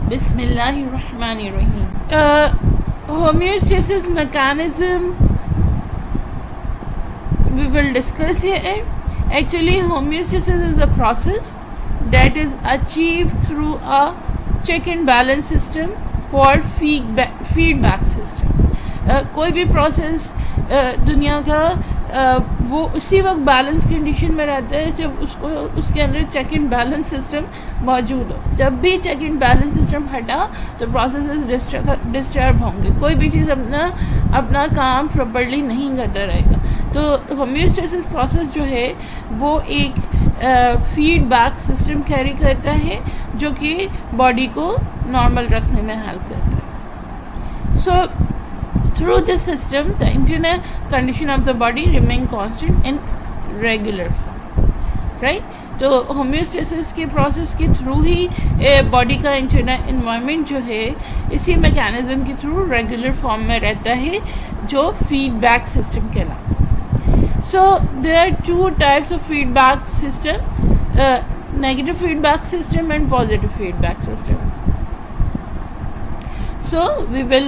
Bismillahirrahmanirrahim. Homeostasis mechanism we will discuss here. Actually, homeostasis is a process that is achieved through a check and balance system called feedback system. कोई भी process दुनिया का वो उसी वक्त balance condition में रहता है जब उसको उसके अंदर चेक एंड बैलेंस सिस्टम मौजूद हो. जब भी चेक एंड बैलेंस सिस्टम हटा तो प्रोसेसेस डिस्टर्ब होंगे. कोई भी चीज़ अपना काम प्रॉपर्ली नहीं करता रहेगा. तो होम्योस्टेसिस प्रोसेस जो है वो एक फीडबैक सिस्टम कैरी करता है जो कि बॉडी को नॉर्मल रखने में हेल्प करता है. सो through this system the internal condition of the body remain constant in regular form, right? तो होम्योस्टेसिस के प्रोसेस के थ्रू ही बॉडी का इंटरनल इन्वायरमेंट जो है इसी मैकेनिज्म के थ्रू रेगुलर फॉर्म में रहता है जो फीडबैक सिस्टम कहलाता है. So there are two types of feedback system, negative feedback system and positive feedback system. So we will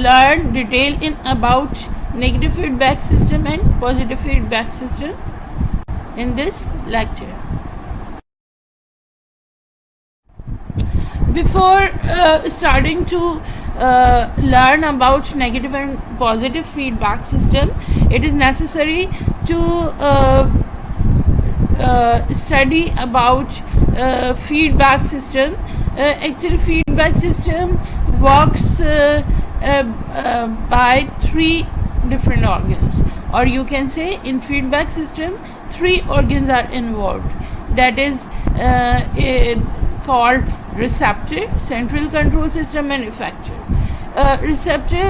learn detail in about negative feedback system and positive feedback system in this lecture. Before starting to learn about negative and positive feedback system, it is necessary to study about feedback system. Actually feedback system works by three different organs, or you can say in feedback system 3 organs are involved. That is called receptor, central control system and effector. Receptor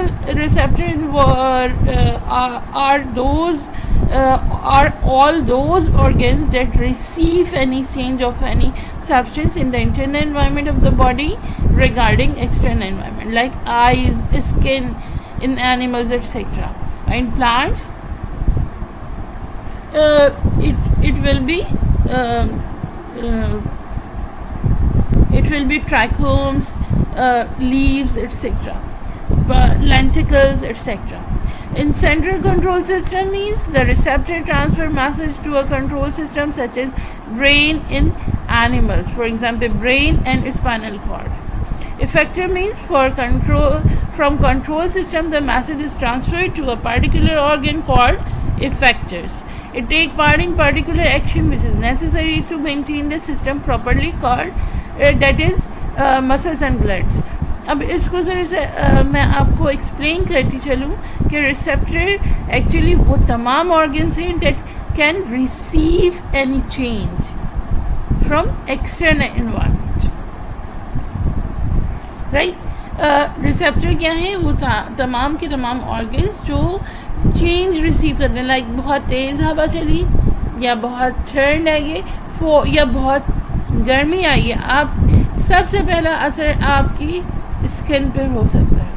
are all those organs that receive any change of any substance in the internal environment of the body regarding external environment, like eyes, skin in animals, etc. In plants, it will be trichomes, leaves, etc. lenticles, etc. In central control system means the receptor transfer message to a control system such as brain in animals, for example brain and spinal cord. Effector means from control system the message is transferred to a particular organ called effectors. It take part in particular action which is necessary to maintain the system properly called that is muscles and bloods. अब इसको ज़रा से मैं आपको explain करती चलूँ कि receptor actually वो तमाम ऑर्गन्स हैं date can receive any change from external environment, right. Receptor क्या है? वो तमाम के तमाम ऑर्गन्स जो चेंज रिसीव करते हैं, लाइक बहुत तेज़ हवा चली या बहुत ठंड आई है या बहुत गर्मी आई है, आप सबसे पहला असर आपकी स्किन पर हो सकता है,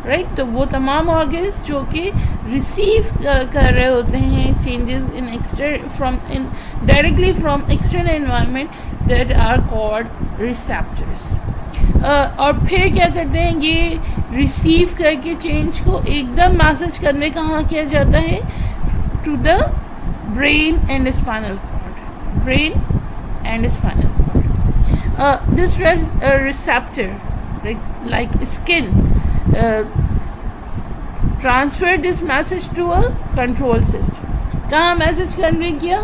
राइट. तो वो तमाम ऑर्गन्स जो कि रिसीव कर रहे होते हैं changes in directly from external environment that are called receptors. और फिर क्या करते हैं, ये रिसीव करके चेंज को एकदम मैसेज करने कहाँ किया जाता है? To the brain and spinal cord. Brain and spinal cord. This receptor like skin transfer this message to a control system. कहाँ मैसेज कन्वे किया?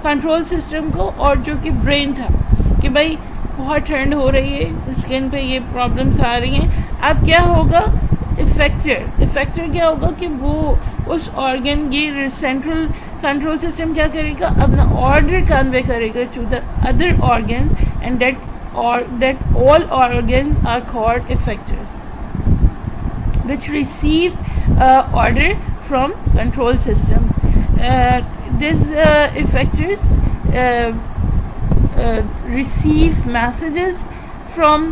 कंट्रोल सिस्टम को, और जो कि ब्रेन था कि भाई बहुत ठंड हो रही है, स्किन पे ये प्रॉब्लम्स आ रही हैं. अब क्या होगा? इफेक्टर क्या होगा कि वो उस ऑर्गन की सेंट्रल कंट्रोल सिस्टम क्या करेगा? अपना ऑर्डर कन्वे करेगा to the other organs and that all organs are called effectors which receive order from control system. These effectors receive messages from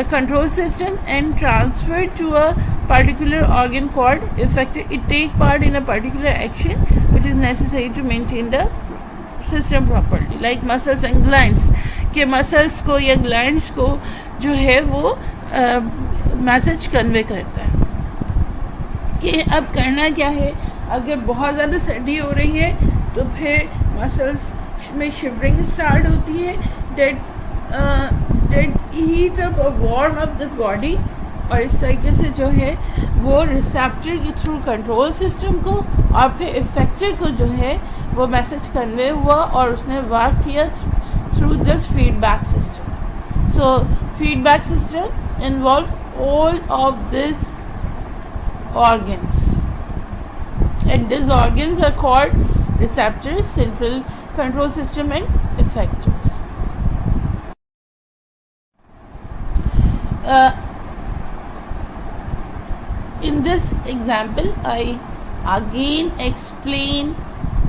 control system and transfer to a particular organ called effector. It take part in a particular action which is necessary to maintain the system properly, like muscles and glands. के muscles को या glands को जो है वो message convey करता है कि अब करना क्या है. अगर बहुत ज़्यादा सर्दी हो रही है तो फिर मसल्स में शिवरिंग स्टार्ट होती है. डेट हीट अप और वार्म अप द बॉडी, और इस तरीके से जो है वो रिसेप्टर के थ्रू कंट्रोल सिस्टम को और फिर इफेक्टर को जो है वो मैसेज कन्वे हुआ और उसने वर्क किया through this feedback system. So feedback system involve all of this organs, and these organs are called receptors, central control system and effectors. In this example I again explain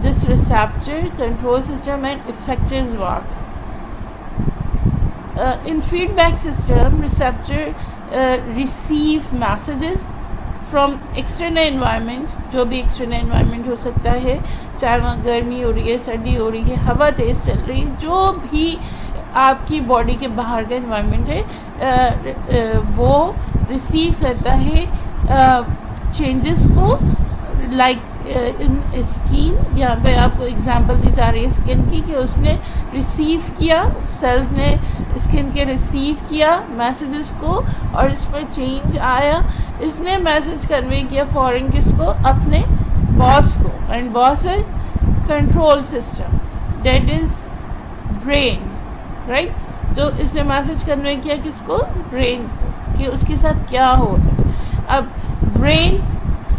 this receptor, control system and effectors work. In feedback system, receptor receive messages from external environment. जो भी external environment हो सकता है, चाहे वहाँ गर्मी हो रही है, सर्दी हो रही है, हवा तेज़ चल रही है, जो भी आपकी बॉडी के बाहर का एनवायरनमेंट है वो रिसीव करता है चेंजेस को. लाइक इन स्किन, यहाँ पे आपको एग्जांपल दी जा रही है स्किन की, कि उसने रिसीव किया, सेल्स ने स्किन के रिसीव किया मैसेजेस को और इस पर चेंज आया. इसने मैसेज कन्वे किया फॉरेन किसको, अपने बॉस को, and boss is control system, that is brain, right. तो इसने मैसेज कन्वे किया किसको, ब्रेन को, कि उसके साथ क्या हो रहा है. अब brain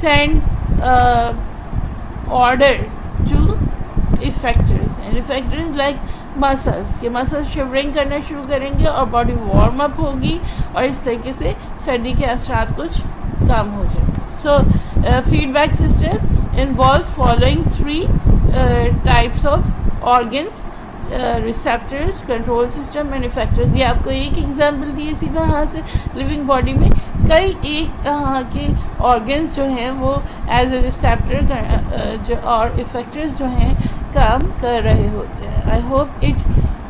send order to effectors, and effectors like muscles, के मसल्स शिवरिंग करना शुरू करेंगे और बॉडी वार्म अप होगी और इस तरीके से सर्दी के असरात कुछ कम हो जाएंगे. So feedback system involves following 3 types of organs, receptors, control system and effectors. ये आपको एक एग्जांपल दिए सीधा यहाँ से. लिविंग बॉडी में कई एक तरह के ऑर्गन्स जो हैं वो एज ए रिसेप्टर जो और इफेक्टर्स जो हैं काम कर रहे होते हैं. I hope it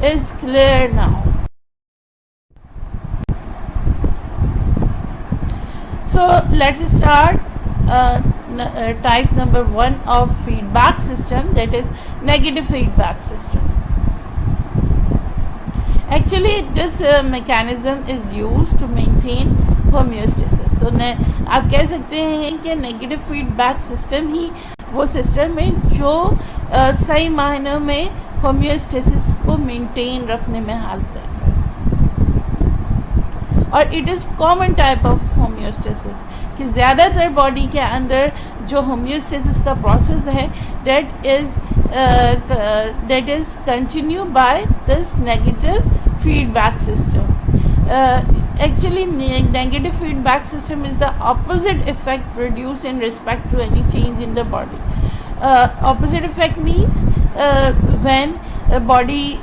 is clear now. So let's start type number 1 of feedback system, that is negative feedback system. Actually this mechanism is used to maintain homeostasis. So आप कह सकते हैं कि नेगेटिव फीडबैक सिस्टम ही वो system है जो सही मायनों में होम्योस्टेसिस को मेंटेन रखने में हेल्प करता है. और it is common type of homeostasis, कि ज़्यादातर बॉडी के अंदर जो होम्योस्टेसिस का प्रोसेस है that is continue by this negative feedback system. Actually negative feedback system is the opposite effect produced in respect to any change in the body. Opposite effect means when a body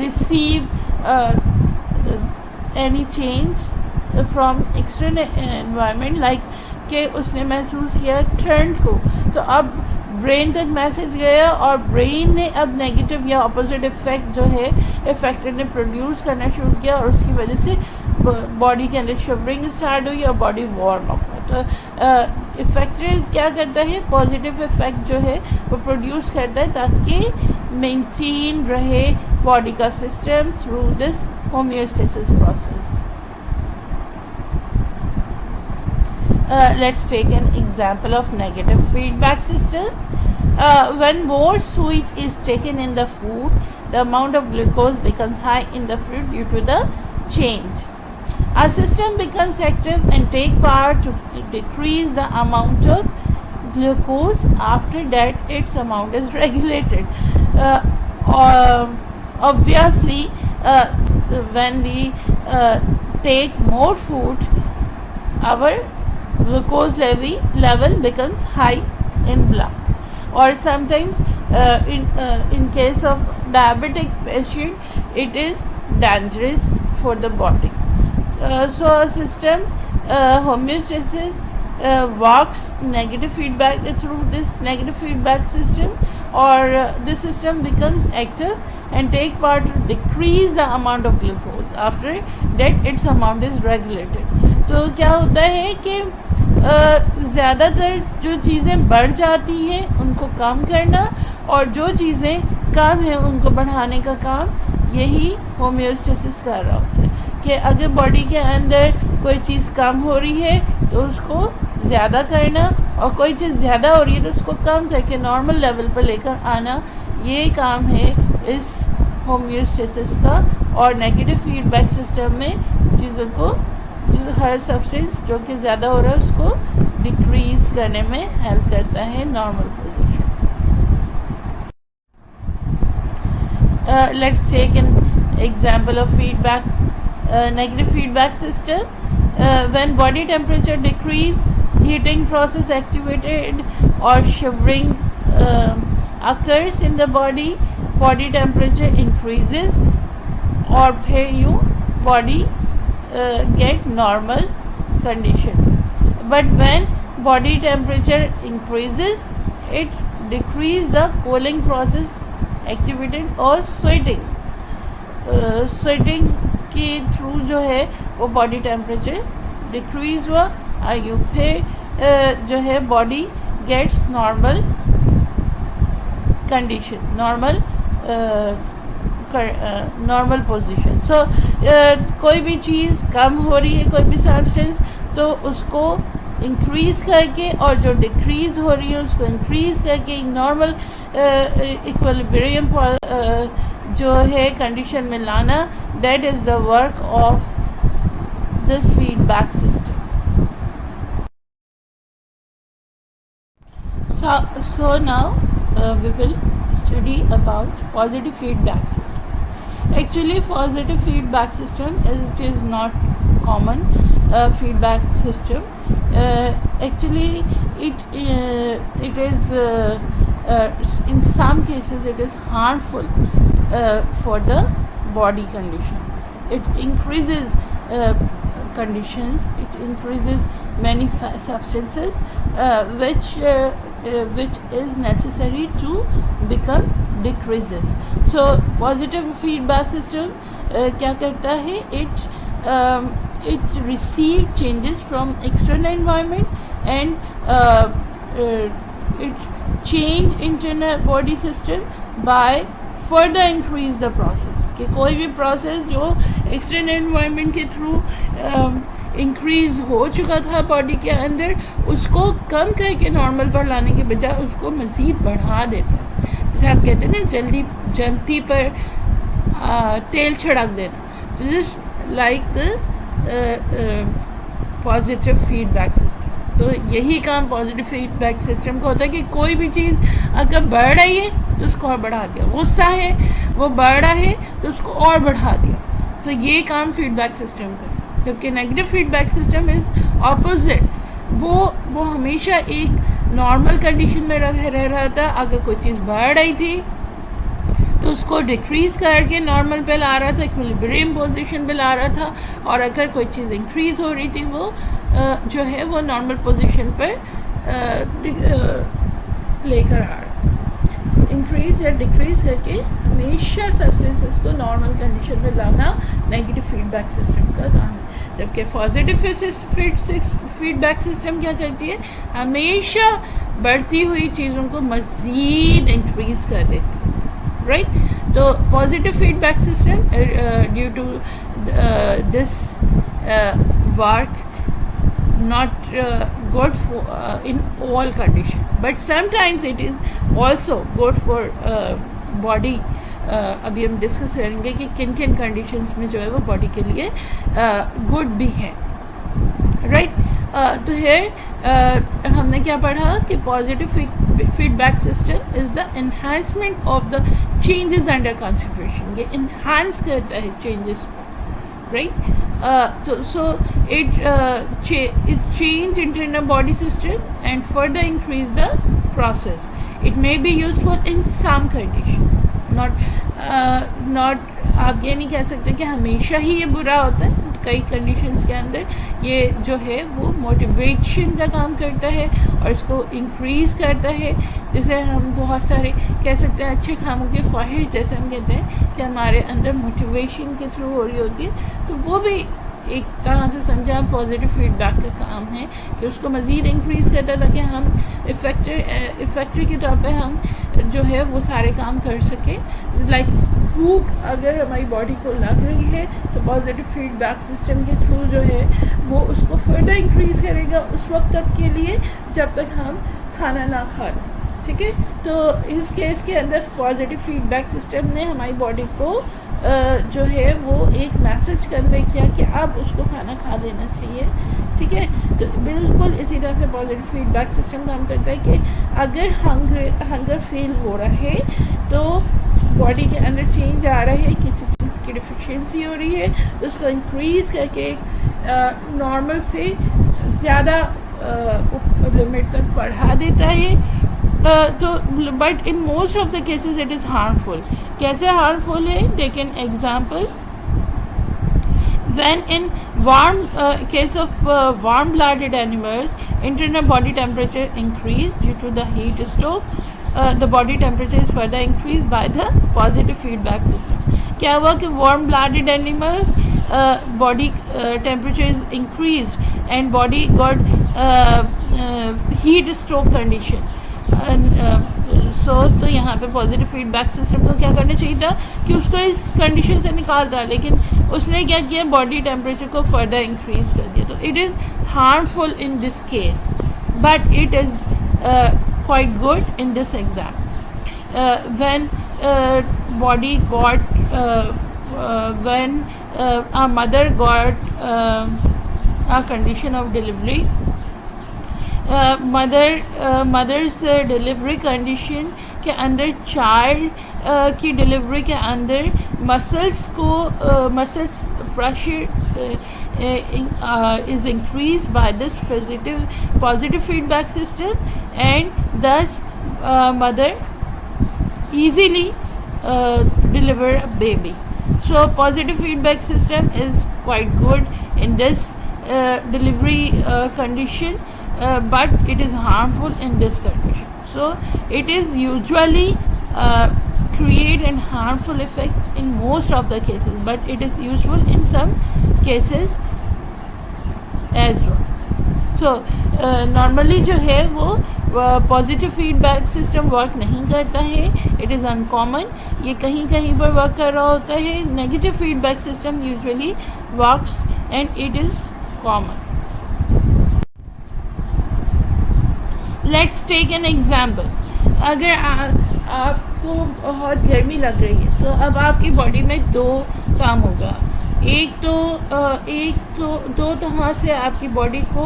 receive any change from external environment, like कि उसने महसूस किया ठंड को, तो अब brain तक message गया और ब्रेन ने अब नेगेटिव या ऑपोजिट इफेक्ट जो है इफेक्टर ने प्रोड्यूस करना शुरू किया और उसकी वजह से बॉडी के अंदर शिवरिंग स्टार्ट हुई और बॉडी वार्म अप हुआ. तो इफेक्टर क्या करता है, पॉजिटिव इफेक्ट जो है वो प्रोड्यूस करता है ताकि मेंटेन रहे बॉडी का system through this homeostasis process. Let's take an example of negative feedback system. When more sweet is taken in the food, the amount of glucose becomes high in the food due to the change. Our system becomes active and take power to decrease the amount of glucose. After that, its amount is regulated. Obviously, when we take more food, our glucose level becomes high in blood, or sometimes in case of diabetic patient it is dangerous for the body. So a system homeostasis works negative feedback through this negative feedback system. or the system becomes active and take part to decrease the amount of glucose after that its amount is regulated. तो क्या होता है कि ज़्यादातर जो चीज़ें बढ़ जाती हैं उनको कम करना और जो चीज़ें कम हैं उनको बढ़ाने का काम यही होम्योस्टेसिस कर रहा होता है कि अगर बॉडी के अंदर कोई चीज़ कम हो रही है तो उसको ज़्यादा करना और कोई चीज़ ज़्यादा हो रही है तो उसको कम करके नॉर्मल लेवल पर लेकर आना, ये काम है इस होम्योस्टेसिस का। और नेगेटिव फीडबैक सिस्टम में चीज़ों को हर सब्सटेंस जो कि ज़्यादा हो रहा है उसको डिक्रीज़ करने में हेल्प करता है normal position. Let's take an example of feedback, negative feedback system. When body temperature decrease, heating process activated or shivering occurs in the body, body temperature increases और फिर you body get normal condition. But when body temperature increases, it decrease the cooling process activated और sweating. Sweating के through जो है वो body temperature decrease हुआ आयु फिर जो है body gets normal condition, normal position. So कोई भी चीज़ कम हो रही है, कोई भी सब्सटेंस, तो उसको इंक्रीज़ करके और जो डिक्रीज़ हो रही है उसको इंक्रीज़ करके नॉर्मल इक्विलिब्रियम जो है कंडीशन में लाना, that is the work of this feedback system. So now we will study about positive feedback system. Actually positive feedback system is not common feedback system. Actually it is in some cases it is harmful for the body condition. It increases conditions, it increases many substances which is necessary to become decreases. So positive feedback system क्या करता है, it receive changes from external environment and it change internal body system by further increase the process. कि कोई भी process जो external environment के through increase हो चुका था बॉडी के अंदर, उसको कम करके नॉर्मल पर लाने के बजाय उसको मज़ीद बढ़ा देता है। जैसे आप कहते हैं ना जलती पर तेल छिड़क देना, तो just like the positive feedback system. तो यही काम पॉजिटिव फीडबैक सिस्टम का होता है कि कोई भी चीज़ अगर बढ़ रही है तो उसको और बढ़ा दिया, गुस्सा है वो बढ़ रहा है तो उसको और बढ़ा दिया, तो ये काम फीडबैक सिस्टम का है। जबकि negative feedback system is opposite, वो हमेशा एक नॉर्मल कंडीशन में रह रहा था। अगर कोई चीज़ बढ़ रही थी तो उसको डिक्रीज़ करके नॉर्मल पे ला रहा था, इक्विलिब्रियम पोजीशन पे ला रहा था, और अगर कोई चीज़ इंक्रीज़ हो रही थी वो जो है वो नॉर्मल पोजीशन पर लेकर आ रहा था। इंक्रीज़ या डिक्रीज़ करके हमेशा सब्सटेंसेस को नॉर्मल कंडीशन में लाना नेगेटिव फीडबैक सिस्टम का काम है। जबकि पॉजिटिव फीडबैक सिस्टम क्या करती है, हमेशा बढ़ती हुई चीज़ों को मज़ीद इंक्रीज़ कर देती है, right? So positive feedback system due to this work not good for in all condition, but sometimes it is also good for body. अभी हम डिस्कस करेंगे कि किन किन कंडीशंस में जो है वो बॉडी के लिए गुड भी है, राइट? तो है हमने क्या पढ़ा कि positive feedback system is the enhancement of the changes under consideration. ये इन्हांस करता है चेंजेस को, राइट? तो so it change internal body system and further increase the process. It may be useful in some condition, not आप ये नहीं कह सकते कि हमेशा ही ये बुरा होता है। कई कंडीशंस के अंदर ये जो है वो मोटिवेशन का काम करता है और इसको इंक्रीज़ करता है। जैसे हम बहुत सारे कह सकते हैं अच्छे कामों की ख्वाहिश, जैसे हम कहते हैं कि हमारे अंदर मोटिवेशन के थ्रू हो रही होती है, तो वो भी एक तरह से समझा पॉजिटिव फीडबैक का काम है कि उसको मज़ीद इंक्रीज़ करता है ताकि हम इफ़ेक्टिव के तौर पे हम जो है वो सारे काम कर सकें। लाइक भूख अगर हमारी बॉडी को लग रही है तो पॉजिटिव फीडबैक सिस्टम के थ्रू जो है वो उसको फर्दर इंक्रीज़ करेगा उस वक्त तक के लिए जब तक हम खाना ना खा लें, ठीक है। तो इस केस के अंदर पॉजिटिव फीडबैक सिस्टम ने हमारी बॉडी को जो है वो एक मैसेज कन्वे किया कि अब उसको खाना खा लेना चाहिए, ठीक है। तो बिल्कुल इसी तरह से पॉजिटिव फीडबैक सिस्टम काम करता है कि अगर हंगर फील हो रहा है तो बॉडी के अंदर चेंज आ रहा है, किसी चीज़ की डिफिशिएंसी हो रही है, उसको इंक्रीज़ करके नॉर्मल से ज़्यादा लिमिट तक बढ़ा देता है। तो but in most of the cases it is harmful. कैसे हार्मफुल है? Take an example. When in case of warm-blooded animals, internal body temperature increase due to the heat stroke. The body temperature is further increased by the positive feedback system. क्या हुआ कि warm-blooded animals body temperature is increased and body got heat stroke condition. तो यहाँ पे positive feedback system को क्या करना चाहिए था कि उसको इस कंडीशन से निकाल था, लेकिन उसने क्या किया, बॉडी टेम्परेचर को फर्दर इंक्रीज कर दिया। तो it is harmful in this case but it is quite good in this exam. When body got when a mother got a condition of delivery, mothers delivery condition के अंदर child की delivery के अंदर muscles pressure is increased by this positive feedback system and thus mother easily deliver a baby. So positive feedback system is quite good in this delivery condition. But it is harmful in this condition. So it is usually create an harmful effect in most of the cases, but it is useful in some cases as well. So normally जो है वो positive feedback system work नहीं करता है, it is uncommon, ये कहीं कहीं पर वर्क कर रहा होता है। Negative feedback system usually works and it is common. Let's take an example. अगर आपको बहुत गर्मी लग रही है तो अब आपकी बॉडी में दो काम होगा। एक तो दो तरह से आपकी बॉडी को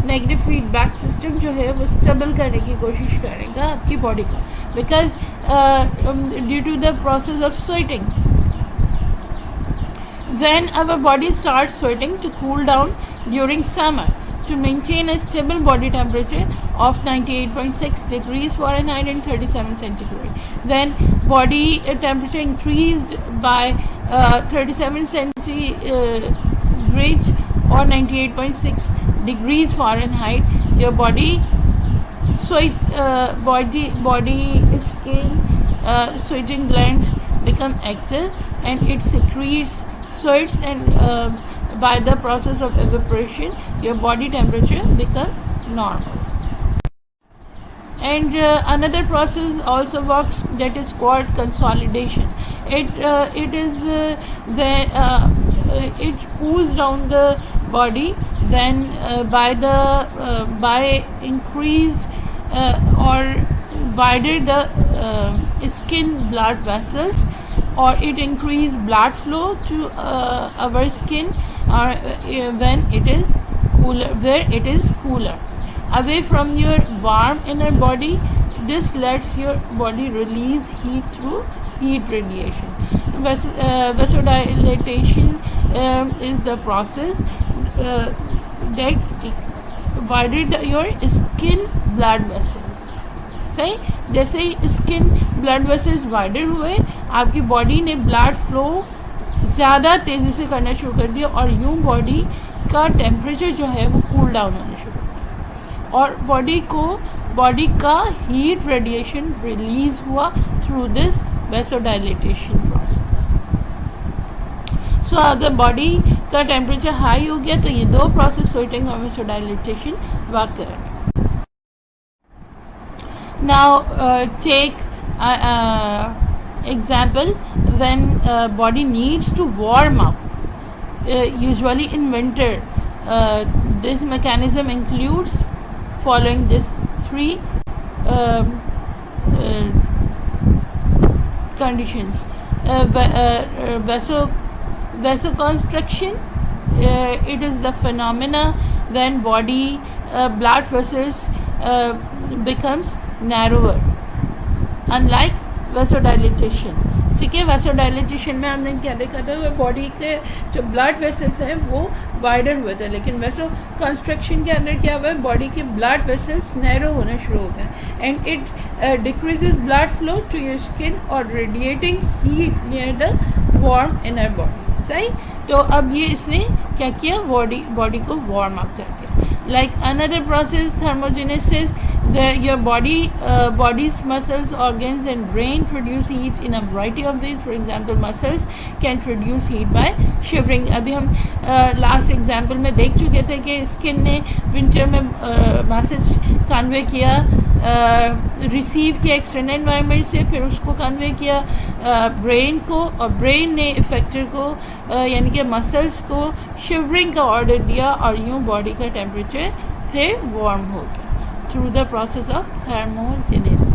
नेगेटिव फीडबैक सिस्टम जो है वो स्टेबल करने की कोशिश करेगा आपकी बॉडी को, because due to the process of sweating. When our body starts sweating to cool down during summer to maintain a stable body temperature of 98.6 degrees Fahrenheit and 37 centigrade. When body temperature increased by 37 centigrade or 98.6 degrees Fahrenheit, your body skin sweating glands become active and it secretes sweats and by the process of evaporation your body temperature become normal. And another process also works, that is called consolidation. It cools down the body when by increased or wider the skin blood vessels, or it increase blood flow to our skin, or when it is cooler, where it is cooler away from your warm inner body. This lets your body release heat through heat radiation. Vasodilatation is the process that widened your skin blood vessels. सही, जैसे ही skin blood vessels wider हुए आपकी body ने blood flow ज़्यादा तेज़ी से करना शुरू कर दिया और यूँ बॉडी का टेम्परेचर जो है वो कूल डाउन होना शुरू हो गया और बॉडी का हीट रेडिएशन रिलीज़ हुआ थ्रू दिस वैसोडाइलेटेशन प्रोसेस। सो अगर बॉडी का टेम्परेचर हाई हो गया तो ये दो प्रोसेस स्वेटिंग और वैसोडाइलेटेशन वर्क करेंगे। Now take example when body needs to warm up, usually in winter. This mechanism includes following these three conditions. Vasoconstriction, it is the phenomena when body blood vessels becomes narrower, unlike वैसोडाइलेटेशन। ठीक है, वैसोडाइलेटेशन में हमने क्या देखा था, वो body के जो ब्लड वेसल्स हैं वो वाइडर हुए थे, लेकिन वैसो कंस्ट्रक्शन के अंदर क्या हुआ है, बॉडी के ब्लड वेसल्स नैरो होना शुरू हो गए and it decreases blood flow to your skin और radiating heat near the warm inner body. सही, तो अब ये इसने क्या किया, बॉडी को वार्म अप कर दिया। Like another process thermogenesis, your body's muscles, organs and brain produce heat in a variety of ways. For example, muscles can produce heat by shivering. अभी हम लास्ट एग्जाम्पल में देख चुके थे कि स्किन ने विंटर में मैसेज कन्वे किया, रिसीव किया एक्सटर्नल एनवायरनमेंट से, फिर उसको कन्वे किया ब्रेन को, और ब्रेन ने इफेक्टर को यानी कि मसल्स को शिवरिंग का ऑर्डर दिया और यूँ बॉडी का टेम्परेचर फिर वार्म हो गया through the process of thermogenesis.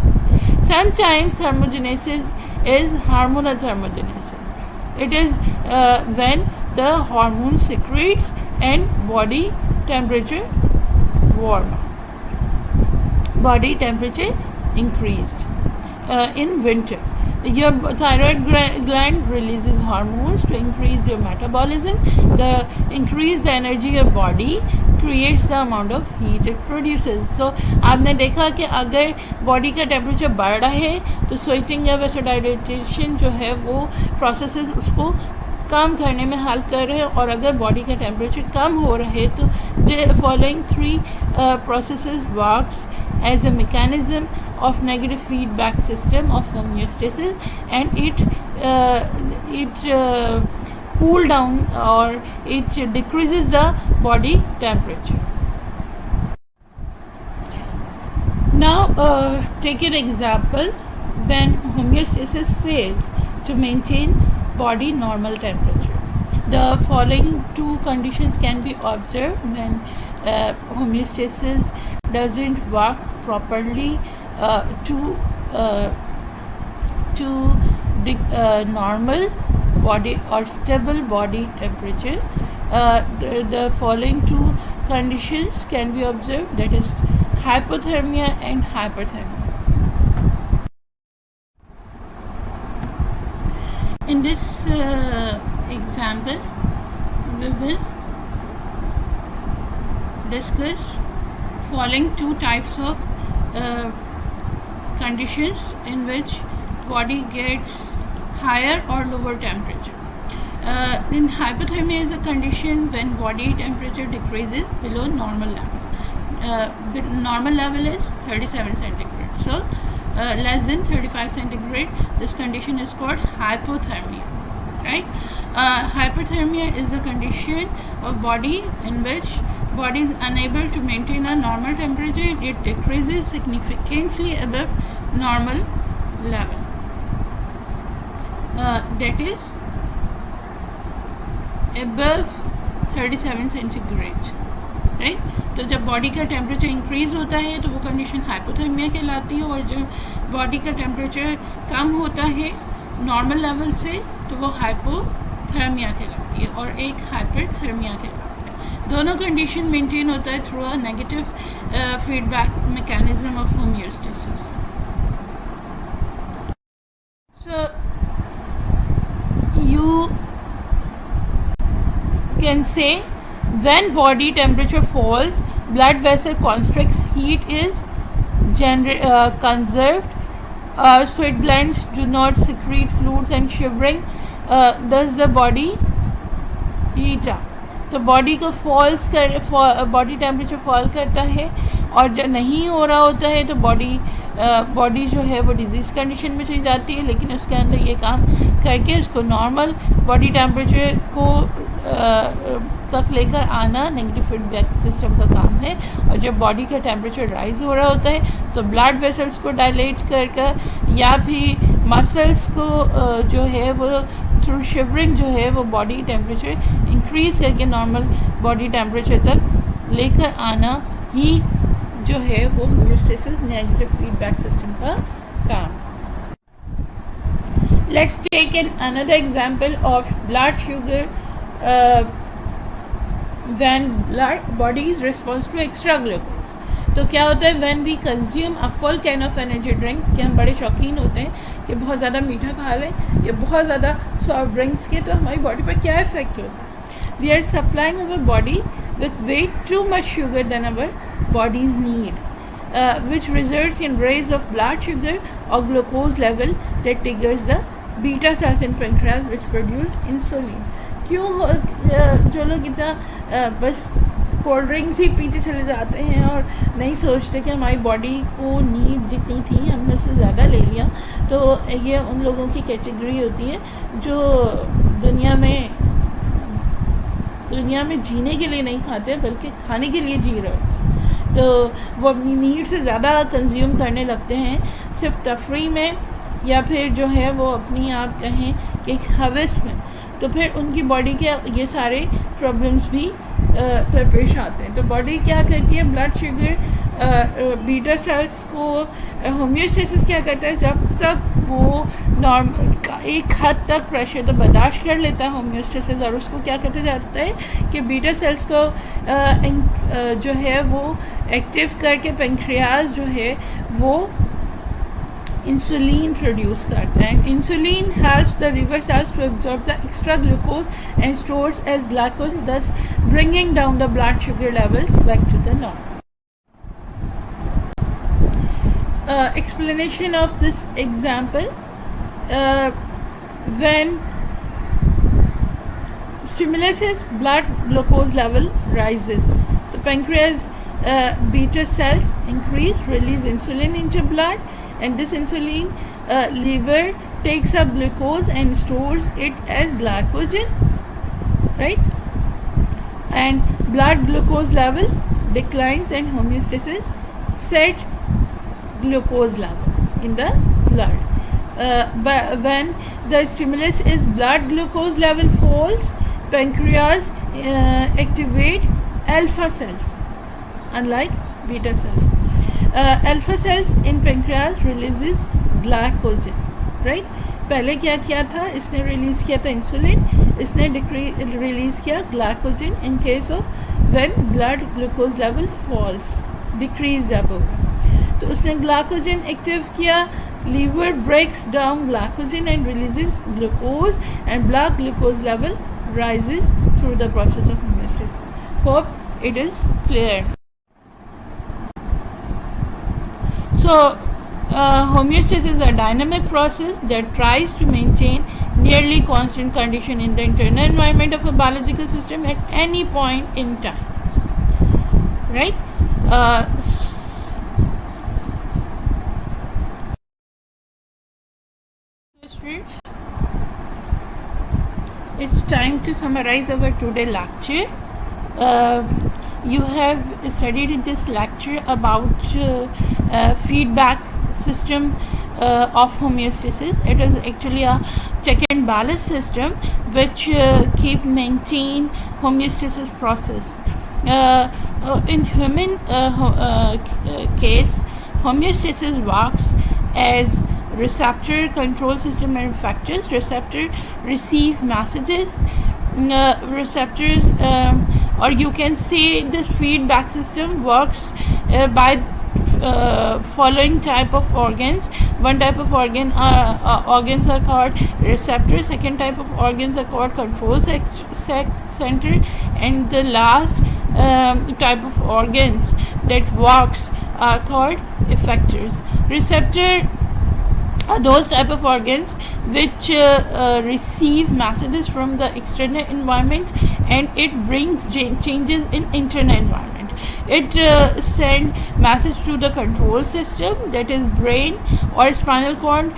Sometimes thermogenesis is hormonal thermogenesis. It is when the hormone secretes and body temperature warm. Body temperature increased in winter. Your thyroid gland releases hormones to increase your metabolism. The increase the energy of body creates the amount of heat it produces. So आपने देखा कि अगर body का temperature बढ़ रहा है तो sweating या वैसोडाइलेटेशन जो है वो प्रोसेसेस उसको कम करने में हेल्प कर रहे हैं, और अगर बॉडी का टेम्परेचर कम हो रहा है तो the following three processes works as a mechanism of negative feedback system of homeostasis, and it cool down or it decreases the body temperature. Now take an example when homeostasis fails to maintain body normal temperature. The following two conditions can be observed when homeostasis doesn't work properly to normal body or stable body temperature. The following two conditions can be observed, that is hypothermia and hyperthermia. In this example we will discuss following two types of conditions in which body gets higher or lower temperature. In hypothermia is a condition when body temperature decreases below normal level. Normal level is 37 centigrade. So less than 35 centigrade, this condition is called hypothermia. Right? Hyperthermia is the condition of body in which body is unable to maintain a normal temperature. It decreases significantly above normal level. That is above 37 centigrade. Right, तो जब body का temperature increase होता है तो वो condition hypothermia कहलाती है, और जब बॉडी का टेम्परेचर कम होता है नॉर्मल लेवल से तो वो हाइपोथर्मिया कहलाती है, और एक हाइपरथर्मिया कहलाती है। दोनों कंडीशन मेंटेन होता है through a negative feedback mechanism of homeostasis. So you can say when body temperature falls, blood vessel constricts, heat is conserved, sweat glands do not secrete fluids, and shivering does the body heat up, तो body को body temperature fall करता है, और जब नहीं हो रहा होता है तो बॉडी जो है वो डिजीज़ कंडीशन में चली जाती है। लेकिन उसके अंदर ये काम करके उसको नॉर्मल बॉडी टेम्परेचर को तक लेकर आना नेगेटिव फीडबैक सिस्टम का काम है। और जब बॉडी का टेम्परेचर राइज हो रहा होता है तो ब्लड वेसल्स को डायलेट कर या फिर मसल्स को जो है वो थ्रू शिवरिंग जो है वो बॉडी टेम्परेचर इंक्रीज़ करके नॉर्मल बॉडी टेम्परेचर तक लेकर आना ही जो है वो होमियोस्टेसिस नेगेटिव फीडबैक सिस्टम का काम। Let's take an another example of blood sugar when blood body is response to extra glucose. तो क्या होता है when we consume a full can of energy drink, कि हम बड़े शौकीन होते हैं कि बहुत ज़्यादा मीठा खा लें या बहुत ज़्यादा सॉफ्ट ड्रिंक्स के, तो हमारी बॉडी पर क्या इफेक्ट होता है? We are supplying our body with way too much sugar than our bodies need, which results in raise of blood sugar or glucose level that triggers the beta cells in pancreas which produce insulin. क्यों जो लोग इतना बस cold drinks ही पीते चले जाते हैं और नहीं सोचते कि हमारी बॉडी को नीड जितनी थी हमने उससे ज़्यादा ले लिया, तो ये उन लोगों की कैटेगरी होती है जो दुनिया में जीने के लिए नहीं खाते बल्कि खाने के लिए जी रहे होते। तो वो अपनी नीड से ज़्यादा कंज्यूम करने लगते हैं सिर्फ तफरी में, या फिर जो है वो अपनी आप कहें कि हवस में, तो फिर उनकी बॉडी के ये सारे प्रॉब्लम्स भी पेश आते हैं। तो बॉडी क्या करती है, ब्लड शुगर बीटा सेल्स को होमियोस्टेसिस क्या करता है, जब तक वो नॉर्मल एक हद तक प्रेशर तो बर्दाश्त कर लेता है होमियोस्टेसिस, और उसको क्या करते जाता है कि बीटा सेल्स को जो है वो एक्टिव करके पेंक्रियाज जो है वो इंसुलिन प्रोड्यूस करता है। Insulin helps the liver cells to absorb the extra glucose and stores as glucose, thus bringing down the blood sugar levels back to the norm. Explanation of this example: when stimulus is blood glucose level rises, the pancreas beta cells increase, release insulin into blood, and this insulin liver takes up glucose and stores it as glycogen, right? And blood glucose level declines and homeostasis set glucose level in the blood. But when the stimulus is blood glucose level falls, pancreas activate alpha cells unlike beta cells. Alpha cells in pancreas releases glycogen, right? पहले क्या किया था, इसने release किया था insulin, इसने release किया glycogen in case of when blood glucose level falls, decrease जब होगा, तो उसने ग्लाइकोजन एक्टिव किया, liver breaks down glycogen and releases glucose and blood glucose level rises through the process of homeostasis. Hope it is clear. So homeostasis is a dynamic process that tries to maintain nearly constant condition in the internal environment of a biological system at any point in time, right? Students, it's time to summarize our today lecture. You have studied in this lecture about feedback system of homeostasis. It is actually a check and balance system which keep maintain homeostasis process. In human case, homeostasis works as receptor control system and factors. Receptor receive messages, receptors or you can say this feedback system works by following type of organs. One type of organs are called receptors, second type of organs are called control center, and the last type of organs that works are called effectors. Receptor are those type of organs which receive messages from the external environment, and it brings changes in internal environment. It send message to the control system, that is brain or spinal cord,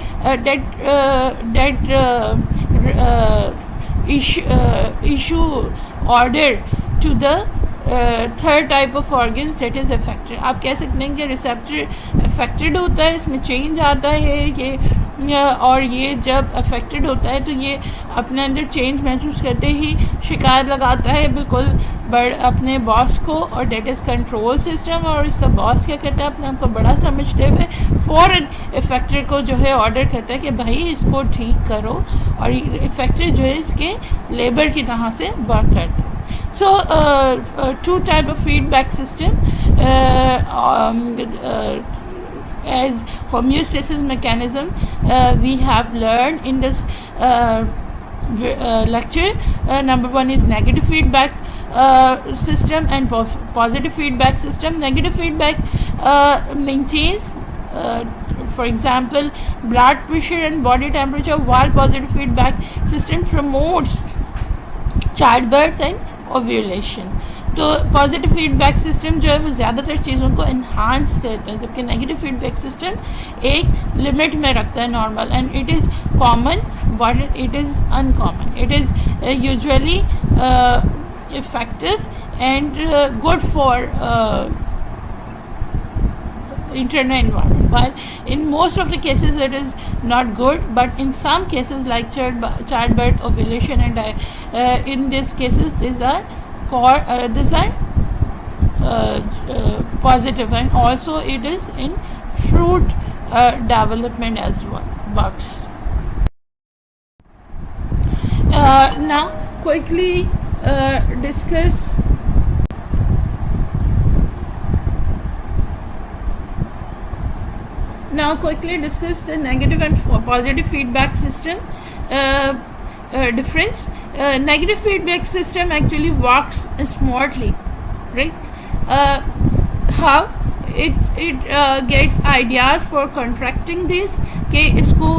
issue order to the third type of organs that is affected. आप कह सकते हैं कि receptor affected होता है, इसमें change आता है ये, और ये जब अफेक्टेड होता है तो ये अपने अंदर चेंज महसूस करते ही शिकायत लगाता है बिल्कुल अपने बॉस को, और डेट इज़ कंट्रोल सिस्टम. और इसका बॉस क्या करता है, अपने आप को बड़ा समझते हुए फ़ौरन इफेक्टेड को जो है ऑर्डर करता है कि भाई इसको ठीक करो, और इफेक्टेड जो है इसके लेबर की तरह से वर्क करता है. So, two type of feedback system as homeostasis mechanism we have learned in this lecture. Number one is negative feedback system and positive feedback system. Negative feedback maintains for example blood pressure and body temperature, while positive feedback system promotes childbirth and ovulation. तो positive feedback system जो है वो ज़्यादातर चीज़ों को enhance करता है, जबकि नेगेटिव फीडबैक सिस्टम एक लिमिट में रखता है normal, and it is common but it is uncommon. It is usually effective and good for internal environment, while in most of the cases it is not good, but in some cases like childbirth, ovulation, and in these cases these are positive, and also it is in fruit development as well works. Now quickly discuss the negative and positive feedback system difference. Negative feedback system actually works smoothly, right? How it gets ideas for contracting this, कि इसको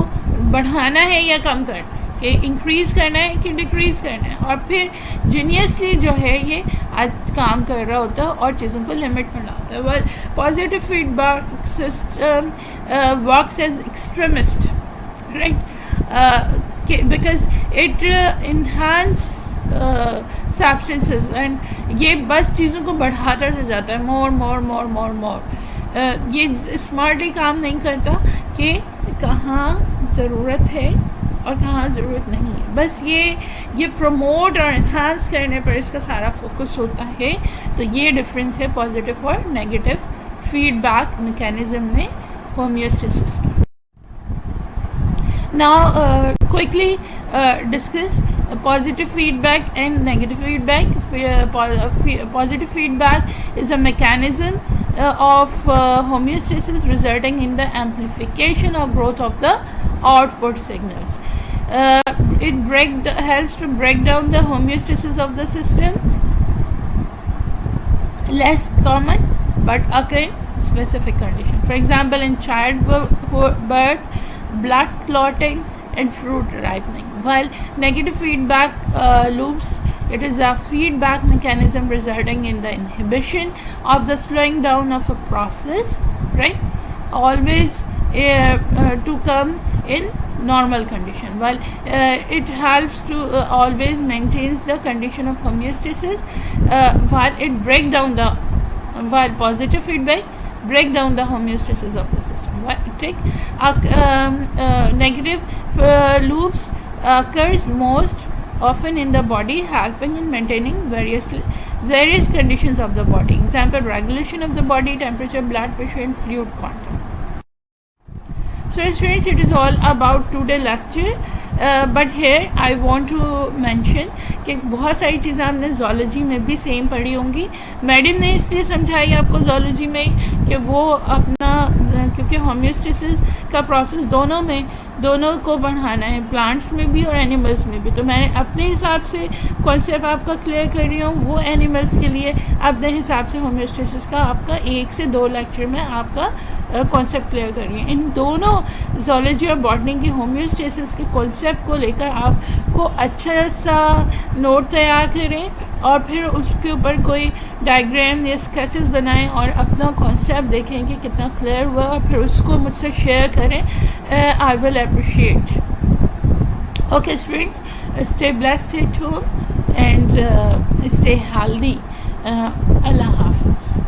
बढ़ाना है या कम करना है, कि increase करना है कि डिक्रीज़ करना है, और फिर जीनियसली जो है ये आज काम कर रहा होता है और चीज़ों को लिमिट में लाता है. Well positive feedback system works as extremist, right, because it enhance substances, and ये बस चीज़ों को बढ़ाता से जाता है, मोर मोर मोर मोर मोर. ये स्मार्टली काम नहीं करता कि कहाँ ज़रूरत है और कहाँ ज़रूरत नहीं है, बस ये प्रमोट और इन्हांस करने पर इसका सारा फोकस होता है. तो ये डिफरेंस है पॉजिटिव और नेगेटिव फीडबैक मैकेनिज्म में होम्योस्टेसिस की. Now quickly discuss positive feedback and negative feedback. Positive feedback is a mechanism of homeostasis resulting in the amplification or growth of the output signals. It helps to break down the homeostasis of the system. Less common but occur in specific condition. For example, in childbirth, blood clotting, and fruit ripening. While negative feedback loops, it is a feedback mechanism resulting in the inhibition of the slowing down of a process, right? Always to come in normal condition, while it helps to always maintains the condition of homeostasis, while it break down the while positive feedback break down the homeostasis of the system. Negative loops occurs most often in the body, helping in maintaining various conditions of the body. Example: regulation of the body temperature, blood pressure, and fluid content. So students, it is all about today's lecture. But here I want to mention कि बहुत सारी चीज़ें हमने zoology में भी same पढ़ी होंगी. Madam ने इसलिए समझाई आपको जोलॉजी में कि वो अपना क्योंकि होम्योस्टेसिस का प्रोसेस दोनों में दोनों को बढ़ाना है, प्लांट्स में भी और एनिमल्स में भी। तो मैं अपने हिसाब से कॉन्सेप्ट आपका क्लियर कर रही हूँ, वो एनिमल्स के लिए अपने हिसाब से होम्योस्टेसिस का आपका 1 से 2 लेक्चर में आपका कॉन्सेप्ट क्लियर कर रही है। इन दोनों ज़ूलॉजी और बॉटनी की होम्योस्टेसिस के कॉन्सेप्ट को लेकर आपको अच्छा सा नोट तैयार करें और फिर उसके ऊपर कोई डायग्राम या स्केचेस बनाएं और अपना कॉन्सेप्ट देखें कि कितना क्लियर हुआ, और फिर उसको मुझसे शेयर करें। I will appreciate. Okay students, stay blessed, stay tuned and stay healthy. Allah Hafiz.